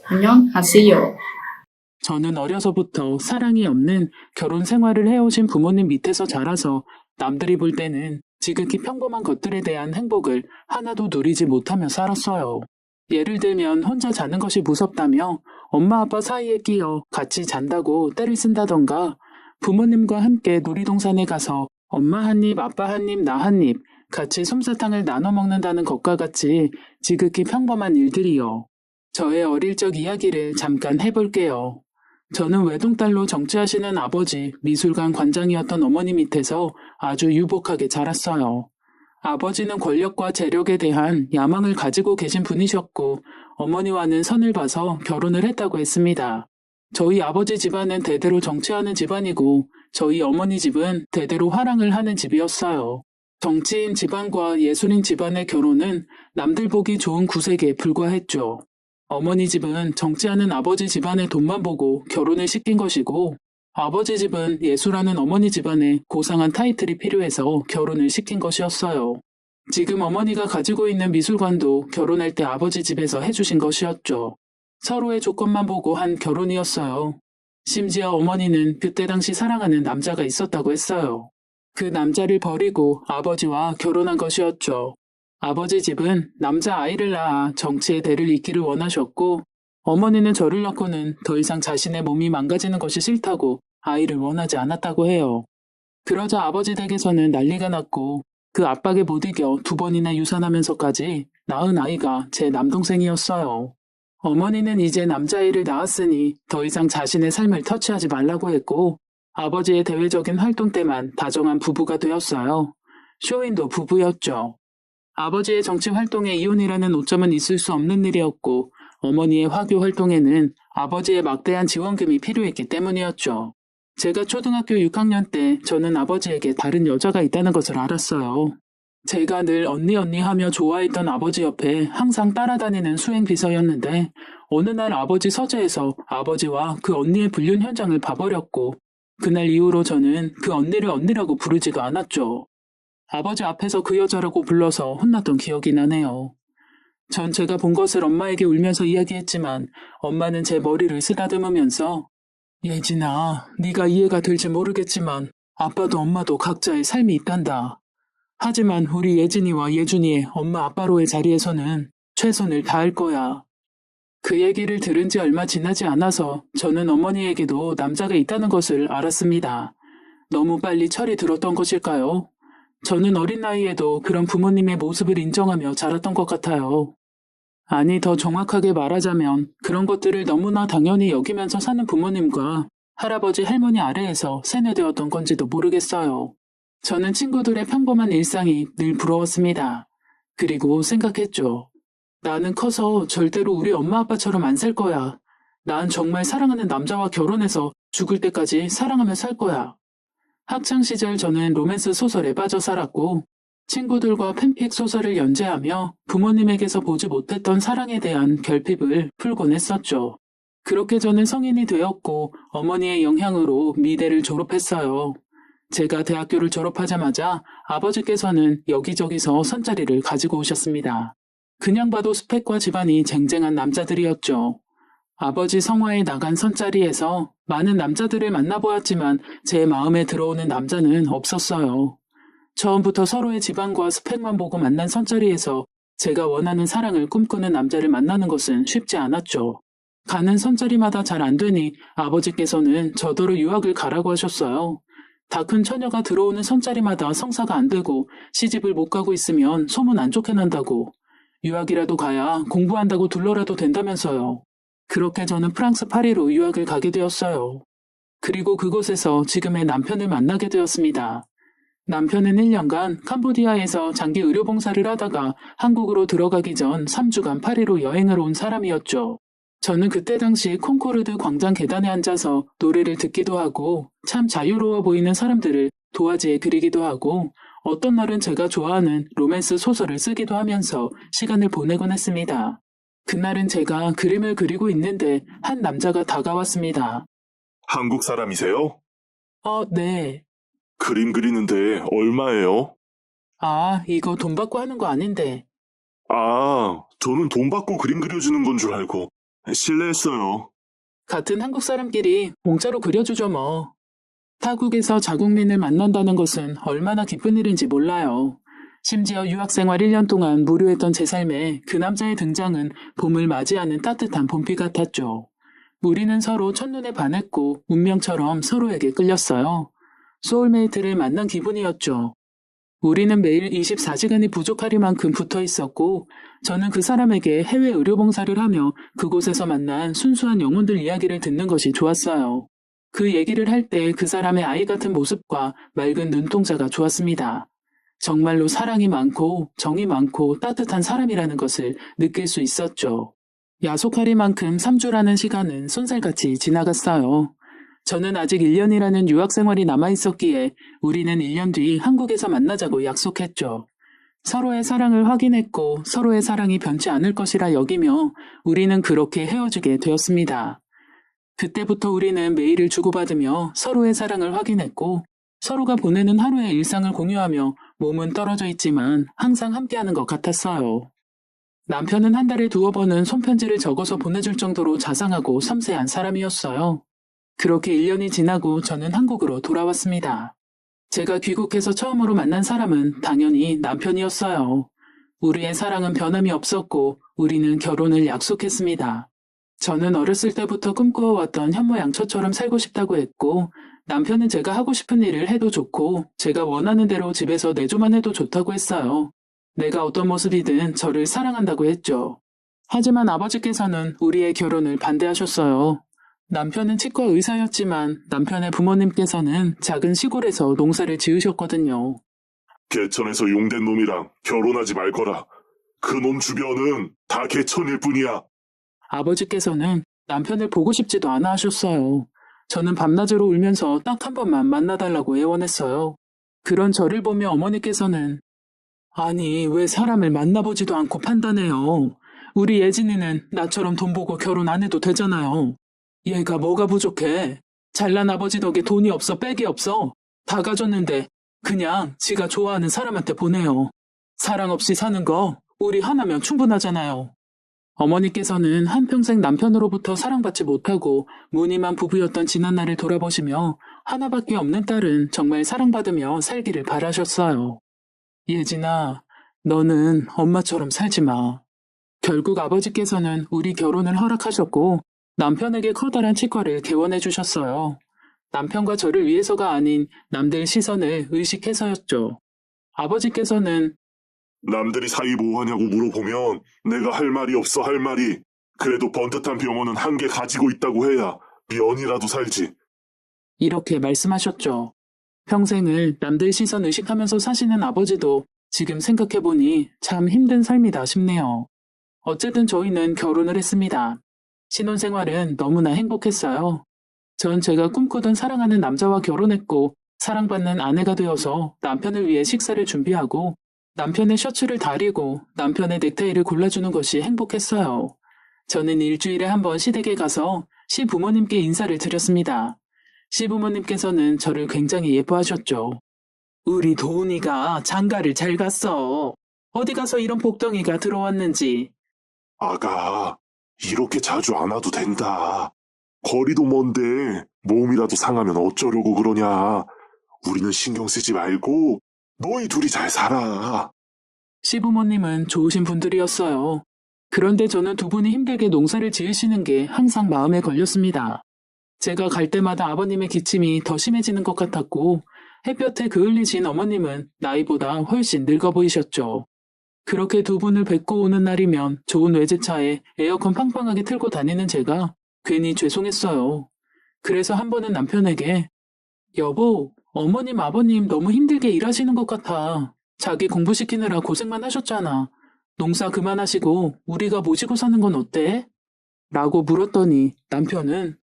안녕하세요. 저는 어려서부터 사랑이 없는 결혼 생활을 해오신 부모님 밑에서 자라서 남들이 볼 때는 지극히 평범한 것들에 대한 행복을 하나도 누리지 못하며 살았어요. 예를 들면 혼자 자는 것이 무섭다며 엄마 아빠 사이에 끼어 같이 잔다고 떼를 쓴다던가 부모님과 함께 놀이동산에 가서 엄마 한 입, 아빠 한 입, 나 한 입 같이 솜사탕을 나눠 먹는다는 것과 같이 지극히 평범한 일들이요. 저의 어릴 적 이야기를 잠깐 해볼게요. 저는 외동딸로 정치하시는 아버지, 미술관 관장이었던 어머니 밑에서 아주 유복하게 자랐어요. 아버지는 권력과 재력에 대한 야망을 가지고 계신 분이셨고, 어머니와는 선을 봐서 결혼을 했다고 했습니다. 저희 아버지 집안은 대대로 정치하는 집안이고, 저희 어머니 집은 대대로 화랑을 하는 집이었어요. 정치인 집안과 예술인 집안의 결혼은 남들 보기 좋은 구색에 불과했죠. 어머니 집은 정치하는 아버지 집안의 돈만 보고 결혼을 시킨 것이고, 아버지 집은 예술하는 어머니 집안에 고상한 타이틀이 필요해서 결혼을 시킨 것이었어요. 지금 어머니가 가지고 있는 미술관도 결혼할 때 아버지 집에서 해주신 것이었죠. 서로의 조건만 보고 한 결혼이었어요. 심지어 어머니는 그때 당시 사랑하는 남자가 있었다고 했어요. 그 남자를 버리고 아버지와 결혼한 것이었죠. 아버지 집은 남자 아이를 낳아 정치의 대를 잇기를 원하셨고, 어머니는 저를 낳고는 더 이상 자신의 몸이 망가지는 것이 싫다고 아이를 원하지 않았다고 해요. 그러자 아버지 댁에서는 난리가 났고, 그 압박에 못 이겨 2번이나 유산하면서까지 낳은 아이가 제 남동생이었어요. 어머니는 이제 남자아이를 낳았으니 더 이상 자신의 삶을 터치하지 말라고 했고, 아버지의 대외적인 활동 때만 다정한 부부가 되었어요. 쇼윈도 부부였죠. 아버지의 정치 활동에 이혼이라는 오점은 있을 수 없는 일이었고, 어머니의 화교 활동에는 아버지의 막대한 지원금이 필요했기 때문이었죠. 제가 초등학교 6학년 때 저는 아버지에게 다른 여자가 있다는 것을 알았어요. 제가 늘 언니 하며 좋아했던 아버지 옆에 항상 따라다니는 수행비서였는데, 어느 날 아버지 서재에서 아버지와 그 언니의 불륜 현장을 봐버렸고, 그날 이후로 저는 그 언니를 언니라고 부르지가 않았죠. 아버지 앞에서 그 여자라고 불러서 혼났던 기억이 나네요. 전 제가 본 것을 엄마에게 울면서 이야기했지만 엄마는 제 머리를 쓰다듬으면서 예진아, 네가 이해가 될지 모르겠지만 아빠도 엄마도 각자의 삶이 있단다. 하지만 우리 예진이와 예준이의 엄마 아빠로의 자리에서는 최선을 다할 거야. 그 얘기를 들은 지 얼마 지나지 않아서 저는 어머니에게도 남자가 있다는 것을 알았습니다. 너무 빨리 철이 들었던 것일까요? 저는 어린 나이에도 그런 부모님의 모습을 인정하며 자랐던 것 같아요. 아니, 더 정확하게 말하자면 그런 것들을 너무나 당연히 여기면서 사는 부모님과 할아버지, 할머니 아래에서 세뇌되었던 건지도 모르겠어요. 저는 친구들의 평범한 일상이 늘 부러웠습니다. 그리고 생각했죠. 나는 커서 절대로 우리 엄마 아빠처럼 안 살 거야. 난 정말 사랑하는 남자와 결혼해서 죽을 때까지 사랑하며 살 거야. 학창시절 저는 로맨스 소설에 빠져 살았고, 친구들과 팬픽 소설을 연재하며 부모님에게서 보지 못했던 사랑에 대한 결핍을 풀곤 했었죠. 그렇게 저는 성인이 되었고 어머니의 영향으로 미대를 졸업했어요. 제가 대학교를 졸업하자마자 아버지께서는 여기저기서 선자리를 가지고 오셨습니다. 그냥 봐도 스펙과 집안이 쟁쟁한 남자들이었죠. 아버지 성화에 나간 선자리에서 많은 남자들을 만나보았지만 제 마음에 들어오는 남자는 없었어요. 처음부터 서로의 집안과 스펙만 보고 만난 선자리에서 제가 원하는 사랑을 꿈꾸는 남자를 만나는 것은 쉽지 않았죠. 가는 선자리마다 잘 안 되니 아버지께서는 저더러 유학을 가라고 하셨어요. 다 큰 처녀가 들어오는 선자리마다 성사가 안 되고 시집을 못 가고 있으면 소문 안 좋게 난다고. 유학이라도 가야 공부한다고 둘러라도 된다면서요. 그렇게 저는 프랑스 파리로 유학을 가게 되었어요. 그리고 그곳에서 지금의 남편을 만나게 되었습니다. 남편은 1년간 캄보디아에서 장기 의료봉사를 하다가 한국으로 들어가기 전 3주간 파리로 여행을 온 사람이었죠. 저는 그때 당시 콩코르드 광장 계단에 앉아서 노래를 듣기도 하고 참 자유로워 보이는 사람들을 도화지에 그리기도 하고 어떤 날은 제가 좋아하는 로맨스 소설을 쓰기도 하면서 시간을 보내곤 했습니다. 그날은 제가 그림을 그리고 있는데 한 남자가 다가왔습니다. 한국 사람이세요? 네. 그림 그리는데 얼마예요? 이거 돈 받고 하는 거 아닌데. 저는 돈 받고 그림 그려주는 건 줄 알고 실례했어요. 같은 한국 사람끼리 공짜로 그려주죠 뭐. 타국에서 자국민을 만난다는 것은 얼마나 기쁜 일인지 몰라요. 심지어 유학생활 1년 동안 무료했던 제 삶에 그 남자의 등장은 봄을 맞이하는 따뜻한 봄비 같았죠. 우리는 서로 첫눈에 반했고 운명처럼 서로에게 끌렸어요. 소울메이트를 만난 기분이었죠. 우리는 매일 24시간이 부족하리만큼 붙어 있었고, 저는 그 사람에게 해외 의료봉사를 하며 그곳에서 만난 순수한 영혼들 이야기를 듣는 것이 좋았어요. 그 얘기를 할 때 그 사람의 아이 같은 모습과 맑은 눈동자가 좋았습니다. 정말로 사랑이 많고 정이 많고 따뜻한 사람이라는 것을 느낄 수 있었죠. 야속하리만큼 3주라는 시간은 쏜살같이 지나갔어요. 저는 아직 1년이라는 유학 생활이 남아있었기에 우리는 1년 뒤 한국에서 만나자고 약속했죠. 서로의 사랑을 확인했고 서로의 사랑이 변치 않을 것이라 여기며 우리는 그렇게 헤어지게 되었습니다. 그때부터 우리는 메일을 주고받으며 서로의 사랑을 확인했고 서로가 보내는 하루의 일상을 공유하며 몸은 떨어져 있지만 항상 함께하는 것 같았어요. 남편은 한 달에 2번은 손편지를 적어서 보내줄 정도로 자상하고 섬세한 사람이었어요. 그렇게 1년이 지나고 저는 한국으로 돌아왔습니다. 제가 귀국해서 처음으로 만난 사람은 당연히 남편이었어요. 우리의 사랑은 변함이 없었고 우리는 결혼을 약속했습니다. 저는 어렸을 때부터 꿈꾸어왔던 현모양처처럼 살고 싶다고 했고 남편은 제가 하고 싶은 일을 해도 좋고 제가 원하는 대로 집에서 내조만 해도 좋다고 했어요. 내가 어떤 모습이든 저를 사랑한다고 했죠. 하지만 아버지께서는 우리의 결혼을 반대하셨어요. 남편은 치과 의사였지만 남편의 부모님께서는 작은 시골에서 농사를 지으셨거든요. 개천에서 용된 놈이랑 결혼하지 말거라. 그 놈 주변은 다 개천일 뿐이야. 아버지께서는 남편을 보고 싶지도 않아 하셨어요. 저는 밤낮으로 울면서 딱 한 번만 만나달라고 애원했어요. 그런 저를 보며 어머니께서는 아니 왜 사람을 만나보지도 않고 판단해요. 우리 예진이는 나처럼 돈 보고 결혼 안 해도 되잖아요. 얘가 뭐가 부족해. 잘난 아버지 덕에 돈이 없어 빽이 없어. 다 가졌는데 그냥 지가 좋아하는 사람한테 보내요. 사랑 없이 사는 거 우리 하나면 충분하잖아요. 어머니께서는 한평생 남편으로부터 사랑받지 못하고 무늬만 부부였던 지난날을 돌아보시며 하나밖에 없는 딸은 정말 사랑받으며 살기를 바라셨어요. 예진아, 너는 엄마처럼 살지 마. 결국 아버지께서는 우리 결혼을 허락하셨고 남편에게 커다란 치과를 개원해 주셨어요. 남편과 저를 위해서가 아닌 남들 시선을 의식해서였죠. 아버지께서는 남들이 사이 뭐하냐고 물어보면 내가 할 말이 없어 할 말이. 그래도 번듯한 병원은 한 개 가지고 있다고 해야 면이라도 살지. 이렇게 말씀하셨죠. 평생을 남들 시선 의식하면서 사시는 아버지도 지금 생각해보니 참 힘든 삶이다 싶네요. 어쨌든 저희는 결혼을 했습니다. 신혼생활은 너무나 행복했어요. 전 제가 꿈꾸던 사랑하는 남자와 결혼했고 사랑받는 아내가 되어서 남편을 위해 식사를 준비하고 남편의 셔츠를 다리고 남편의 넥타이를 골라주는 것이 행복했어요. 저는 일주일에 한 번 시댁에 가서 시부모님께 인사를 드렸습니다. 시부모님께서는 저를 굉장히 예뻐하셨죠. 우리 도훈이가 장가를 잘 갔어. 어디 가서 이런 복덩이가 들어왔는지. 아가, 이렇게 자주 안 와도 된다. 거리도 먼데 몸이라도 상하면 어쩌려고 그러냐. 우리는 신경 쓰지 말고 너희 둘이 잘 살아. 시부모님은 좋으신 분들이었어요. 그런데 저는 두 분이 힘들게 농사를 지으시는 게 항상 마음에 걸렸습니다. 제가 갈 때마다 아버님의 기침이 더 심해지는 것 같았고 햇볕에 그을리신 어머님은 나이보다 훨씬 늙어 보이셨죠. 그렇게 두 분을 뵙고 오는 날이면 좋은 외제차에 에어컨 팡팡하게 틀고 다니는 제가 괜히 죄송했어요. 그래서 한 번은 남편에게 여보, 어머님 아버님 너무 힘들게 일하시는 것 같아. 자기 공부시키느라 고생만 하셨잖아. 농사 그만하시고 우리가 모시고 사는 건 어때? 라고 물었더니 남편은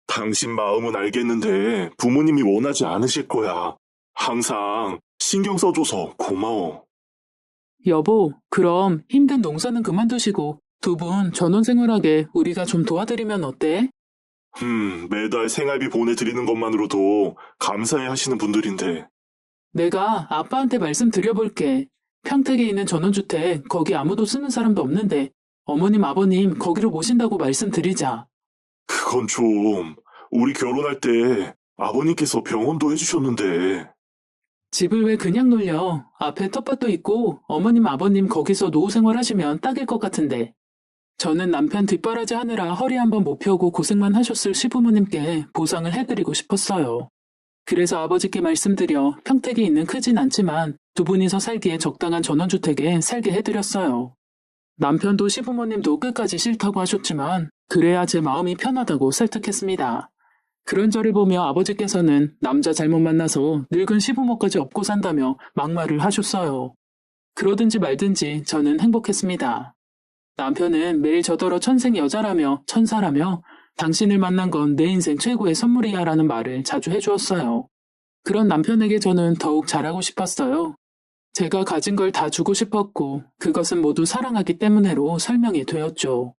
당신 마음은 알겠는데 부모님이 원하지 않으실 거야. 항상 신경 써줘서 고마워. 여보, 그럼 힘든 농사는 그만두시고 두 분 전원생활하게 우리가 좀 도와드리면 어때? 매달 생활비 보내드리는 것만으로도 감사해 하시는 분들인데. 내가 아빠한테 말씀드려볼게. 평택에 있는 전원주택 거기 아무도 쓰는 사람도 없는데 어머님, 아버님 거기로 모신다고 말씀드리자. 그건 좀, 우리 결혼할 때 아버님께서 병원도 해주셨는데. 집을 왜 그냥 놀려? 앞에 텃밭도 있고 어머님, 아버님 거기서 노후 생활하시면 딱일 것 같은데. 저는 남편 뒷바라지 하느라 허리 한번 못 펴고 고생만 하셨을 시부모님께 보상을 해드리고 싶었어요. 그래서 아버지께 말씀드려 평택에 있는 크진 않지만 두 분이서 살기에 적당한 전원주택에 살게 해드렸어요. 남편도 시부모님도 끝까지 싫다고 하셨지만 그래야 제 마음이 편하다고 설득했습니다. 그런 저를 보며 아버지께서는 남자 잘못 만나서 늙은 시부모까지 업고 산다며 막말을 하셨어요. 그러든지 말든지 저는 행복했습니다. 남편은 매일 저더러 천생 여자라며 천사라며 당신을 만난 건 내 인생 최고의 선물이야 라는 말을 자주 해주었어요. 그런 남편에게 저는 더욱 잘하고 싶었어요. 제가 가진 걸 다 주고 싶었고 그것은 모두 사랑하기 때문에로 설명이 되었죠.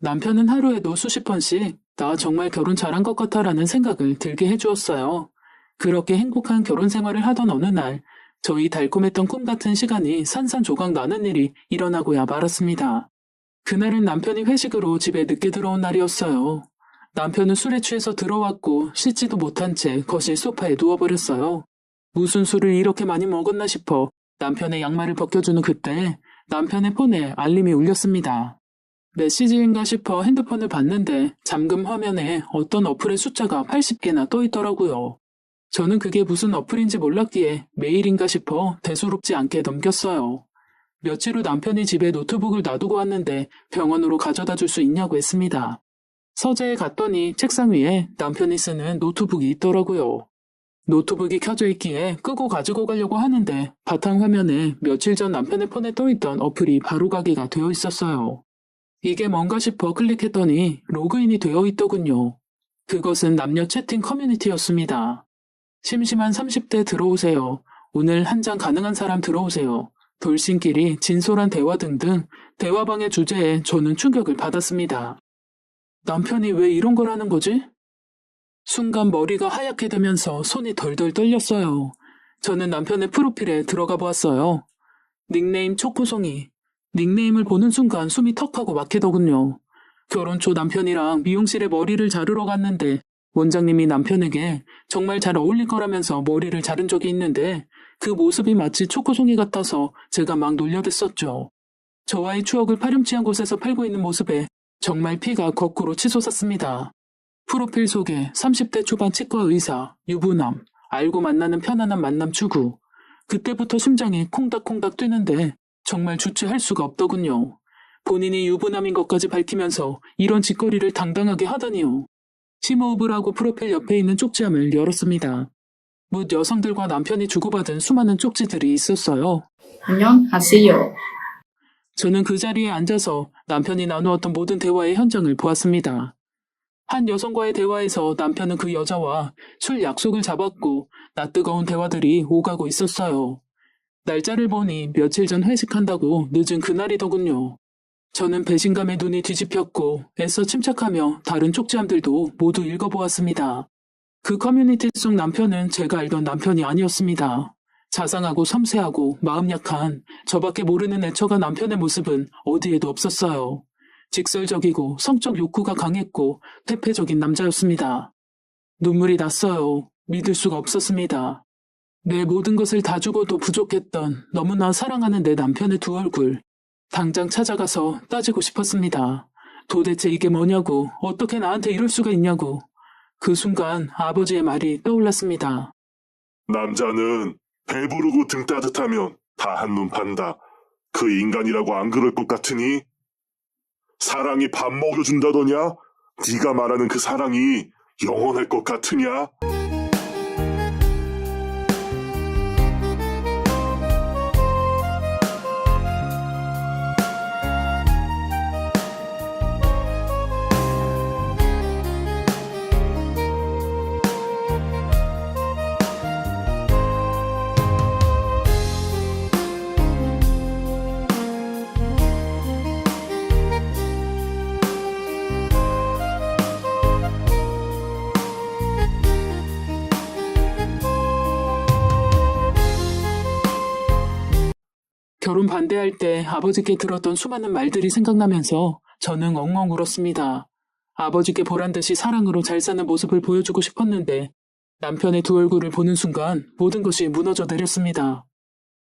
남편은 하루에도 수십 번씩 나 정말 결혼 잘한 것 같아 라는 생각을 들게 해주었어요. 그렇게 행복한 결혼 생활을 하던 어느 날 저희 달콤했던 꿈 같은 시간이 산산조각 나는 일이 일어나고야 말았습니다. 그날은 남편이 회식으로 집에 늦게 들어온 날이었어요. 남편은 술에 취해서 들어왔고 씻지도 못한 채 거실 소파에 누워버렸어요. 무슨 술을 이렇게 많이 먹었나 싶어 남편의 양말을 벗겨주는 그때 남편의 폰에 알림이 울렸습니다. 메시지인가 싶어 핸드폰을 봤는데 잠금 화면에 어떤 어플의 숫자가 80개나 떠 있더라고요. 저는 그게 무슨 어플인지 몰랐기에 메일인가 싶어 대수롭지 않게 넘겼어요. 며칠 후 남편이 집에 노트북을 놔두고 왔는데 병원으로 가져다 줄 수 있냐고 했습니다. 서재에 갔더니 책상 위에 남편이 쓰는 노트북이 있더라고요. 노트북이 켜져 있기에 끄고 가지고 가려고 하는데 바탕화면에 며칠 전 남편의 폰에 떠있던 어플이 바로가기가 되어 있었어요. 이게 뭔가 싶어 클릭했더니 로그인이 되어 있더군요. 그것은 남녀 채팅 커뮤니티였습니다. 심심한 30대 들어오세요. 오늘 한 잔 가능한 사람 들어오세요. 돌싱끼리 진솔한 대화 등등 대화방의 주제에 저는 충격을 받았습니다. 남편이 왜 이런 걸 하는 거지? 순간 머리가 하얗게 되면서 손이 덜덜 떨렸어요. 저는 남편의 프로필에 들어가 보았어요. 닉네임 초코송이. 닉네임을 보는 순간 숨이 턱하고 막히더군요. 결혼 초 남편이랑 미용실에 머리를 자르러 갔는데 원장님이 남편에게 정말 잘 어울릴 거라면서 머리를 자른 적이 있는데 그 모습이 마치 초코송이 같아서 제가 막 놀려댔었죠. 저와의 추억을 파렴치한 곳에서 팔고 있는 모습에 정말 피가 거꾸로 치솟았습니다. 프로필 소개, 30대 초반 치과 의사, 유부남, 알고 만나는 편안한 만남 추구. 그때부터 심장이 콩닥콩닥 뛰는데 정말 주체할 수가 없더군요. 본인이 유부남인 것까지 밝히면서 이런 짓거리를 당당하게 하다니요. 심호흡을 하고 프로필 옆에 있는 쪽지함을 열었습니다. 묻 여성들과 남편이 주고받은 수많은 쪽지들이 있었어요. 안녕하세요. 저는 그 자리에 앉아서 남편이 나누었던 모든 대화의 현장을 보았습니다. 한 여성과의 대화에서 남편은 그 여자와 술 약속을 잡았고 낯뜨거운 대화들이 오가고 있었어요. 날짜를 보니 며칠 전 회식한다고 늦은 그날이더군요. 저는 배신감에 눈이 뒤집혔고 애써 침착하며 다른 쪽지함들도 모두 읽어보았습니다. 그 커뮤니티 속 남편은 제가 알던 남편이 아니었습니다. 자상하고 섬세하고 마음 약한 저밖에 모르는 애처가 남편의 모습은 어디에도 없었어요. 직설적이고 성적 욕구가 강했고 퇴폐적인 남자였습니다. 눈물이 났어요. 믿을 수가 없었습니다. 내 모든 것을 다 주고도 부족했던 너무나 사랑하는 내 남편의 두 얼굴. 당장 찾아가서 따지고 싶었습니다. 도대체 이게 뭐냐고, 어떻게 나한테 이럴 수가 있냐고. 그 순간 아버지의 말이 떠올랐습니다. 남자는 배부르고 등 따뜻하면 다 한눈 판다. 그 인간이라고 안 그럴 것 같으니? 사랑이 밥 먹여준다더냐? 네가 말하는 그 사랑이 영원할 것 같으냐? 결혼 반대할 때 아버지께 들었던 수많은 말들이 생각나면서 저는 엉엉 울었습니다. 아버지께 보란 듯이 사랑으로 잘 사는 모습을 보여주고 싶었는데 남편의 두 얼굴을 보는 순간 모든 것이 무너져 내렸습니다.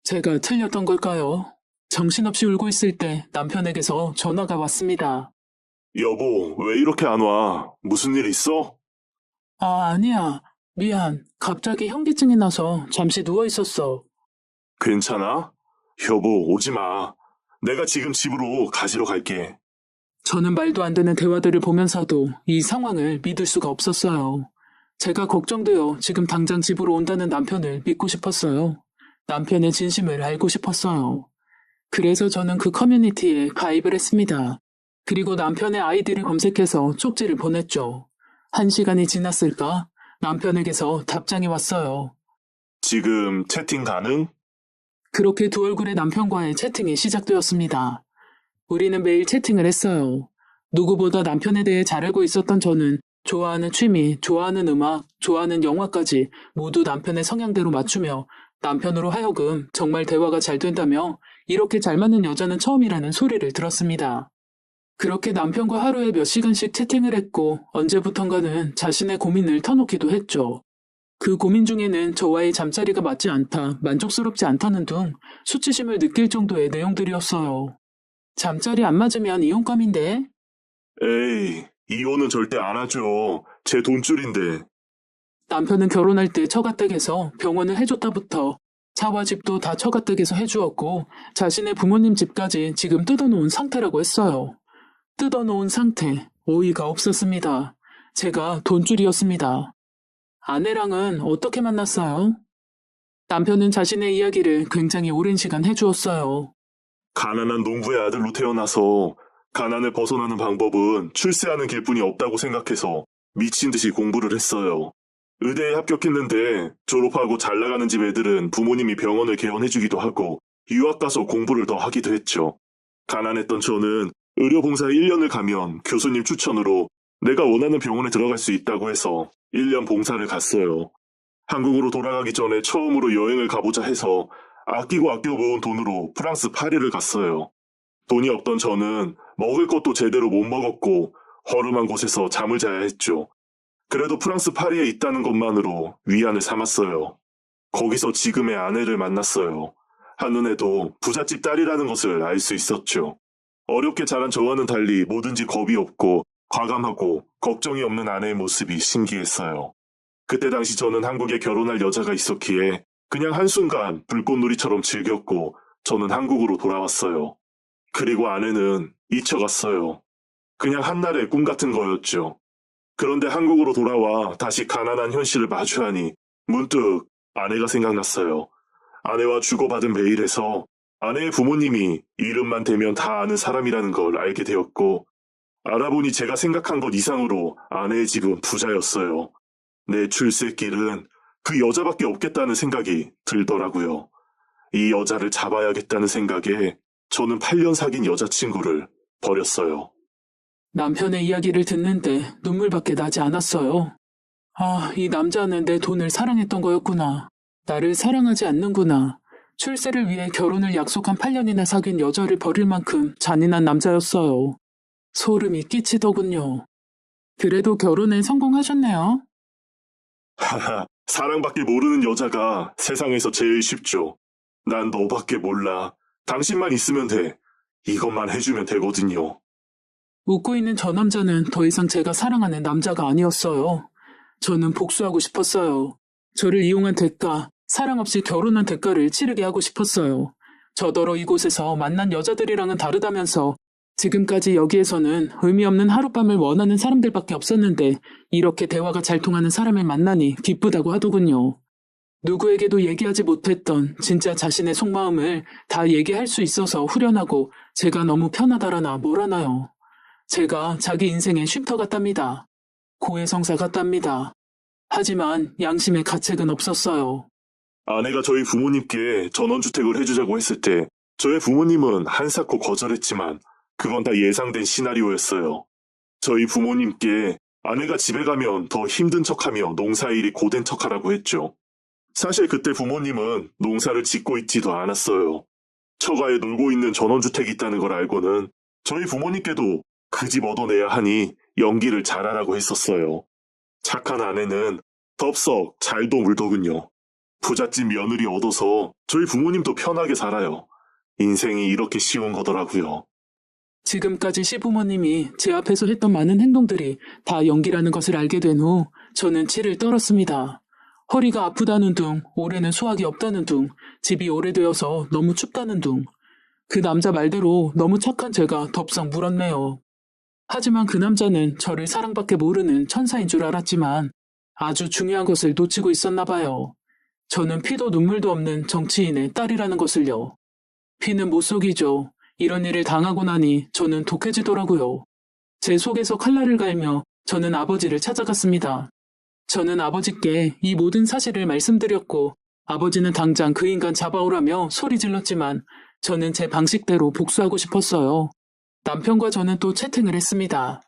제가 틀렸던 걸까요? 정신없이 울고 있을 때 남편에게서 전화가 왔습니다. 여보, 왜 이렇게 안 와? 무슨 일 있어? 아니야. 미안. 갑자기 현기증이 나서 잠시 누워 있었어. 괜찮아? 여보, 오지 마. 내가 지금 집으로 가지러 갈게. 저는 말도 안 되는 대화들을 보면서도 이 상황을 믿을 수가 없었어요. 제가 걱정되어 지금 당장 집으로 온다는 남편을 믿고 싶었어요. 남편의 진심을 알고 싶었어요. 그래서 저는 그 커뮤니티에 가입을 했습니다. 그리고 남편의 아이디를 검색해서 쪽지를 보냈죠. 1시간이 지났을까? 남편에게서 답장이 왔어요. 지금 채팅 가능? 그렇게 두 얼굴의 남편과의 채팅이 시작되었습니다. 우리는 매일 채팅을 했어요. 누구보다 남편에 대해 잘 알고 있었던 저는 좋아하는 취미, 좋아하는 음악, 좋아하는 영화까지 모두 남편의 성향대로 맞추며 남편으로 하여금 정말 대화가 잘 된다며 이렇게 잘 맞는 여자는 처음이라는 소리를 들었습니다. 그렇게 남편과 하루에 몇 시간씩 채팅을 했고 언제부턴가는 자신의 고민을 터놓기도 했죠. 그 고민 중에는 저와의 잠자리가 맞지 않다, 만족스럽지 않다는 등 수치심을 느낄 정도의 내용들이었어요. 잠자리 안 맞으면 이혼감인데? 에이, 이혼은 절대 안 하죠. 제 돈줄인데. 남편은 결혼할 때 처가댁에서 병원을 해줬다부터 차와 집도 다 처가댁에서 해주었고 자신의 부모님 집까지 지금 뜯어놓은 상태라고 했어요. 뜯어놓은 상태, 어이가 없었습니다. 제가 돈줄이었습니다. 아내랑은 어떻게 만났어요? 남편은 자신의 이야기를 굉장히 오랜 시간 해주었어요. 가난한 농부의 아들로 태어나서 가난을 벗어나는 방법은 출세하는 길뿐이 없다고 생각해서 미친 듯이 공부를 했어요. 의대에 합격했는데 졸업하고 잘 나가는 집 애들은 부모님이 병원을 개원해주기도 하고 유학 가서 공부를 더 하기도 했죠. 가난했던 저는 의료봉사 1년을 가면 교수님 추천으로 내가 원하는 병원에 들어갈 수 있다고 해서 1년 봉사를 갔어요. 한국으로 돌아가기 전에 처음으로 여행을 가보자 해서 아끼고 아껴 모은 돈으로 프랑스 파리를 갔어요. 돈이 없던 저는 먹을 것도 제대로 못 먹었고 허름한 곳에서 잠을 자야 했죠. 그래도 프랑스 파리에 있다는 것만으로 위안을 삼았어요. 거기서 지금의 아내를 만났어요. 한눈에도 부잣집 딸이라는 것을 알 수 있었죠. 어렵게 자란 저와는 달리 뭐든지 겁이 없고 과감하고 걱정이 없는 아내의 모습이 신기했어요. 그때 당시 저는 한국에 결혼할 여자가 있었기에 그냥 한순간 불꽃놀이처럼 즐겼고 저는 한국으로 돌아왔어요. 그리고 아내는 잊혀갔어요. 그냥 한날의 꿈 같은 거였죠. 그런데 한국으로 돌아와 다시 가난한 현실을 마주하니 문득 아내가 생각났어요. 아내와 주고받은 메일에서 아내의 부모님이 이름만 대면 다 아는 사람이라는 걸 알게 되었고 알아보니 제가 생각한 것 이상으로 아내의 집은 부자였어요. 내 출세길은 그 여자밖에 없겠다는 생각이 들더라고요. 이 여자를 잡아야겠다는 생각에 저는 8년 사귄 여자친구를 버렸어요. 남편의 이야기를 듣는데 눈물밖에 나지 않았어요. 이 남자는 내 돈을 사랑했던 거였구나. 나를 사랑하지 않는구나. 출세를 위해 결혼을 약속한 8년이나 사귄 여자를 버릴 만큼 잔인한 남자였어요. 소름이 끼치더군요. 그래도 결혼에 성공하셨네요. 하하, 사랑밖에 모르는 여자가 세상에서 제일 쉽죠. 난 너밖에 몰라. 당신만 있으면 돼. 이것만 해주면 되거든요. 웃고 있는 저 남자는 더 이상 제가 사랑하는 남자가 아니었어요. 저는 복수하고 싶었어요. 저를 이용한 대가, 사랑 없이 결혼한 대가를 치르게 하고 싶었어요. 저더러 이곳에서 만난 여자들이랑은 다르다면서 지금까지 여기에서는 의미 없는 하룻밤을 원하는 사람들밖에 없었는데 이렇게 대화가 잘 통하는 사람을 만나니 기쁘다고 하더군요. 누구에게도 얘기하지 못했던 진짜 자신의 속마음을 다 얘기할 수 있어서 후련하고 제가 너무 편하다라나 뭐라나요. 제가 자기 인생의 쉼터 같답니다. 고해성사 같답니다. 하지만 양심의 가책은 없었어요. 아내가 저희 부모님께 전원주택을 해주자고 했을 때 저의 부모님은 한사코 거절했지만 그건 다 예상된 시나리오였어요. 저희 부모님께 아내가 집에 가면 더 힘든 척하며 농사일이 고된 척하라고 했죠. 사실 그때 부모님은 농사를 짓고 있지도 않았어요. 처가에 놀고 있는 전원주택이 있다는 걸 알고는 저희 부모님께도 그 집 얻어내야 하니 연기를 잘하라고 했었어요. 착한 아내는 덥석 잘도 물더군요. 부잣집 며느리 얻어서 저희 부모님도 편하게 살아요. 인생이 이렇게 쉬운 거더라고요. 지금까지 시부모님이 제 앞에서 했던 많은 행동들이 다 연기라는 것을 알게 된 후 저는 치를 떨었습니다. 허리가 아프다는 둥, 올해는 수확이 없다는 둥, 집이 오래되어서 너무 춥다는 둥. 그 남자 말대로 너무 착한 제가 덥석 물었네요. 하지만 그 남자는 저를 사랑밖에 모르는 천사인 줄 알았지만 아주 중요한 것을 놓치고 있었나 봐요. 저는 피도 눈물도 없는 정치인의 딸이라는 것을요. 피는 못 속이죠. 이런 일을 당하고 나니 저는 독해지더라고요. 제 속에서 칼날을 갈며 저는 아버지를 찾아갔습니다. 저는 아버지께 이 모든 사실을 말씀드렸고 아버지는 당장 그 인간 잡아오라며 소리 질렀지만 저는 제 방식대로 복수하고 싶었어요. 남편과 저는 또 채팅을 했습니다.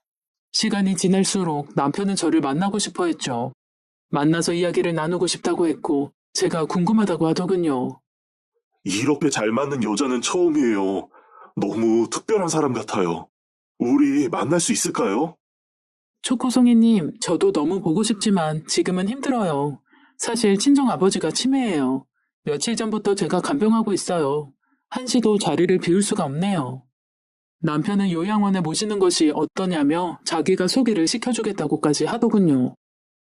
시간이 지날수록 남편은 저를 만나고 싶어 했죠. 만나서 이야기를 나누고 싶다고 했고 제가 궁금하다고 하더군요. 이렇게 잘 맞는 여자는 처음이에요. 너무 특별한 사람 같아요. 우리 만날 수 있을까요? 초코송이님, 저도 너무 보고 싶지만 지금은 힘들어요. 사실 친정아버지가 치매예요. 며칠 전부터 제가 간병하고 있어요. 한시도 자리를 비울 수가 없네요. 남편은 요양원에 모시는 것이 어떠냐며 자기가 소개를 시켜주겠다고까지 하더군요.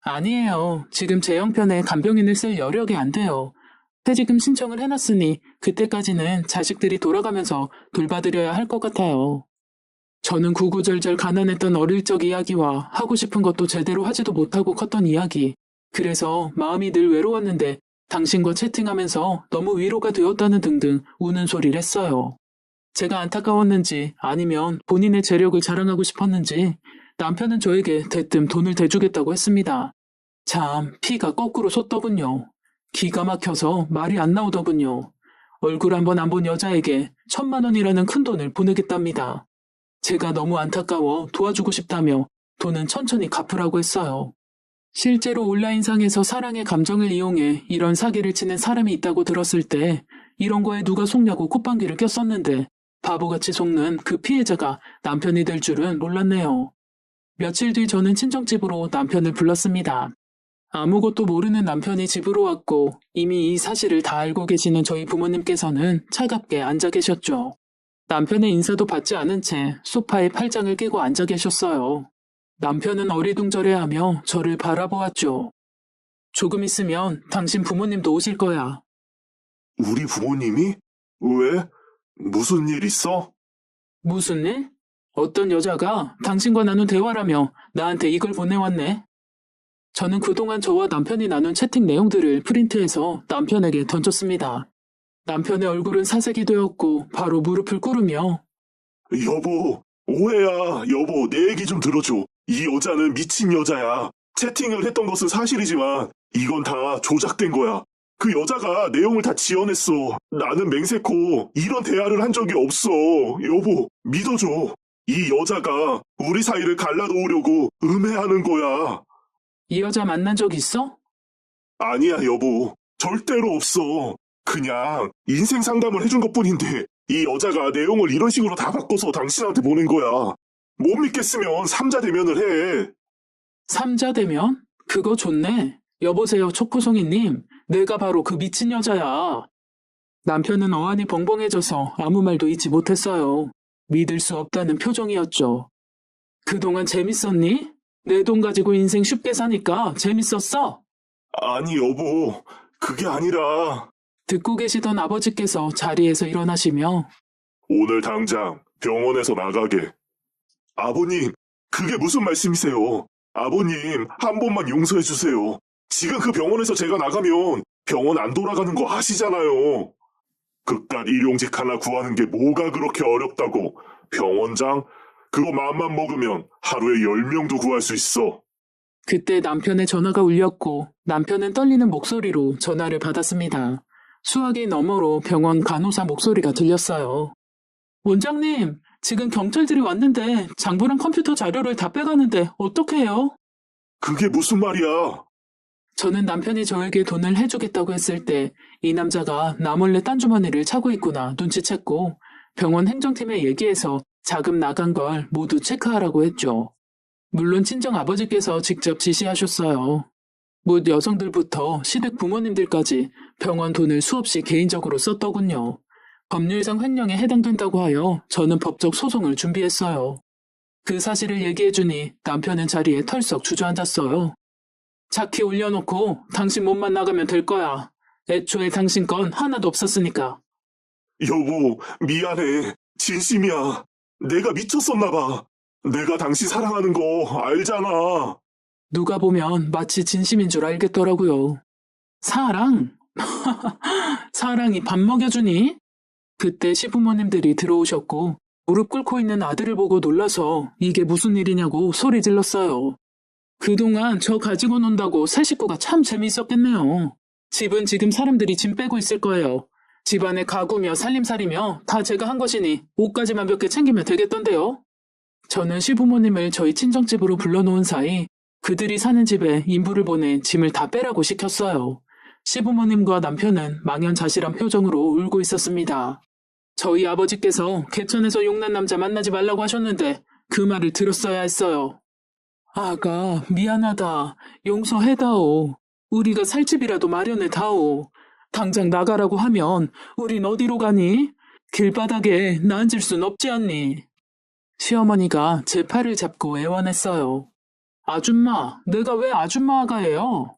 아니에요. 지금 제 형편에 간병인을 쓸 여력이 안 돼요. 퇴직금 신청을 해놨으니 그때까지는 자식들이 돌아가면서 돌봐드려야 할 것 같아요. 저는 구구절절 가난했던 어릴 적 이야기와 하고 싶은 것도 제대로 하지도 못하고 컸던 이야기. 그래서 마음이 늘 외로웠는데 당신과 채팅하면서 너무 위로가 되었다는 등등 우는 소리를 했어요. 제가 안타까웠는지 아니면 본인의 재력을 자랑하고 싶었는지 남편은 저에게 대뜸 돈을 대주겠다고 했습니다. 참 피가 거꾸로 솟더군요. 기가 막혀서 말이 안 나오더군요. 얼굴 한 번 안 본 여자에게 1,000만 원이라는 큰 돈을 보내겠답니다. 제가 너무 안타까워 도와주고 싶다며 돈은 천천히 갚으라고 했어요. 실제로 온라인상에서 사랑의 감정을 이용해 이런 사기를 치는 사람이 있다고 들었을 때 이런 거에 누가 속냐고 콧방귀를 꼈었는데 바보같이 속는 그 피해자가 남편이 될 줄은 몰랐네요. 며칠 뒤 저는 친정집으로 남편을 불렀습니다. 아무것도 모르는 남편이 집으로 왔고 이미 이 사실을 다 알고 계시는 저희 부모님께서는 차갑게 앉아 계셨죠. 남편의 인사도 받지 않은 채 소파에 팔짱을 끼고 앉아 계셨어요. 남편은 어리둥절해하며 저를 바라보았죠. 조금 있으면 당신 부모님도 오실 거야. 우리 부모님이? 왜? 무슨 일 있어? 무슨 일? 어떤 여자가 당신과 나눈 대화라며 나한테 이걸 보내왔네. 저는 그동안 저와 남편이 나눈 채팅 내용들을 프린트해서 남편에게 던졌습니다. 남편의 얼굴은 사색이 되었고 바로 무릎을 꿇으며 여보, 오해야. 여보, 내 얘기 좀 들어줘. 이 여자는 미친 여자야. 채팅을 했던 것은 사실이지만 이건 다 조작된 거야. 그 여자가 내용을 다 지어냈어. 나는 맹세코 이런 대화를 한 적이 없어. 여보, 믿어줘. 이 여자가 우리 사이를 갈라놓으려고 음해하는 거야. 이 여자 만난 적 있어? 아니야, 여보. 절대로 없어. 그냥 인생 상담을 해준 것뿐인데 이 여자가 내용을 이런 식으로 다 바꿔서 당신한테 보낸 거야. 못 믿겠으면 삼자 대면을 해. 삼자 대면? 그거 좋네. 여보세요, 초코송이님. 내가 바로 그 미친 여자야. 남편은 어안이 벙벙해져서 아무 말도 잊지 못했어요. 믿을 수 없다는 표정이었죠. 그동안 재밌었니? 내 돈 가지고 인생 쉽게 사니까 재밌었어? 아니, 여보. 그게 아니라 듣고 계시던 아버지께서 자리에서 일어나시며 오늘 당장 병원에서 나가게. 아버님, 그게 무슨 말씀이세요? 아버님, 한 번만 용서해 주세요. 지금 그 병원에서 제가 나가면 병원 안 돌아가는 거 아시잖아요. 그깟 일용직 하나 구하는 게 뭐가 그렇게 어렵다고. 병원장, 그거 마음만 먹으면 하루에 10명도 구할 수 있어. 그때 남편의 전화가 울렸고 남편은 떨리는 목소리로 전화를 받았습니다. 수화기 너머로 병원 간호사 목소리가 들렸어요. 원장님, 지금 경찰들이 왔는데 장부랑 컴퓨터 자료를 다 빼가는데 어떡해요? 그게 무슨 말이야? 저는 남편이 저에게 돈을 해주겠다고 했을 때 이 남자가 나 몰래 딴 주머니를 차고 있구나 눈치챘고 병원 행정팀에 얘기해서 자금 나간 걸 모두 체크하라고 했죠. 물론 친정 아버지께서 직접 지시하셨어요. 못 여성들부터 시댁 부모님들까지 병원 돈을 수없이 개인적으로 썼더군요. 법률상 횡령에 해당된다고 하여 저는 법적 소송을 준비했어요. 그 사실을 얘기해주니 남편은 자리에 털썩 주저앉았어요. 차키 올려놓고 당신 몸만 나가면 될 거야. 애초에 당신 건 하나도 없었으니까. 여보, 미안해. 진심이야. 내가 미쳤었나 봐. 내가 당신 사랑하는 거 알잖아. 누가 보면 마치 진심인 줄 알겠더라고요. 사랑? 사랑이 밥 먹여주니? 그때 시부모님들이 들어오셨고 무릎 꿇고 있는 아들을 보고 놀라서 이게 무슨 일이냐고 소리 질렀어요. 그동안 저 가지고 논다고 새 식구가 참 재미있었겠네요. 집은 지금 사람들이 짐 빼고 있을 거예요. 집안의 가구며 살림살이며 다 제가 한 것이니 옷까지만 몇 개 챙기면 되겠던데요. 저는 시부모님을 저희 친정집으로 불러놓은 사이 그들이 사는 집에 인부를 보내 짐을 다 빼라고 시켰어요. 시부모님과 남편은 망연자실한 표정으로 울고 있었습니다. 저희 아버지께서 개천에서 용난 남자 만나지 말라고 하셨는데 그 말을 들었어야 했어요. 아가, 미안하다. 용서해다오. 우리가 살 집이라도 마련해다오. 당장 나가라고 하면 우린 어디로 가니? 길바닥에 나 앉을 순 없지 않니? 시어머니가 제 팔을 잡고 애원했어요. 아줌마, 내가 왜 아줌마 아가예요?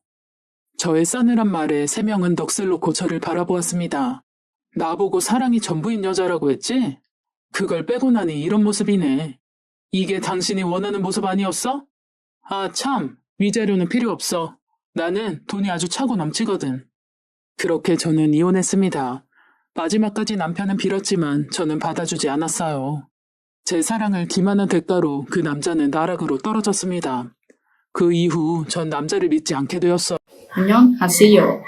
저의 싸늘한 말에 세 명은 넋을 놓고 저를 바라보았습니다. 나보고 사랑이 전부인 여자라고 했지? 그걸 빼고 나니 이런 모습이네. 이게 당신이 원하는 모습 아니었어? 아 참, 위자료는 필요 없어. 나는 돈이 아주 차고 넘치거든. 그렇게 저는 이혼했습니다. 마지막까지 남편은 빌었지만 저는 받아주지 않았어요. 제 사랑을 기만한 대가로 그 남자는 나락으로 떨어졌습니다. 그 이후 전 남자를 믿지 않게 되었어요. 안녕하세요.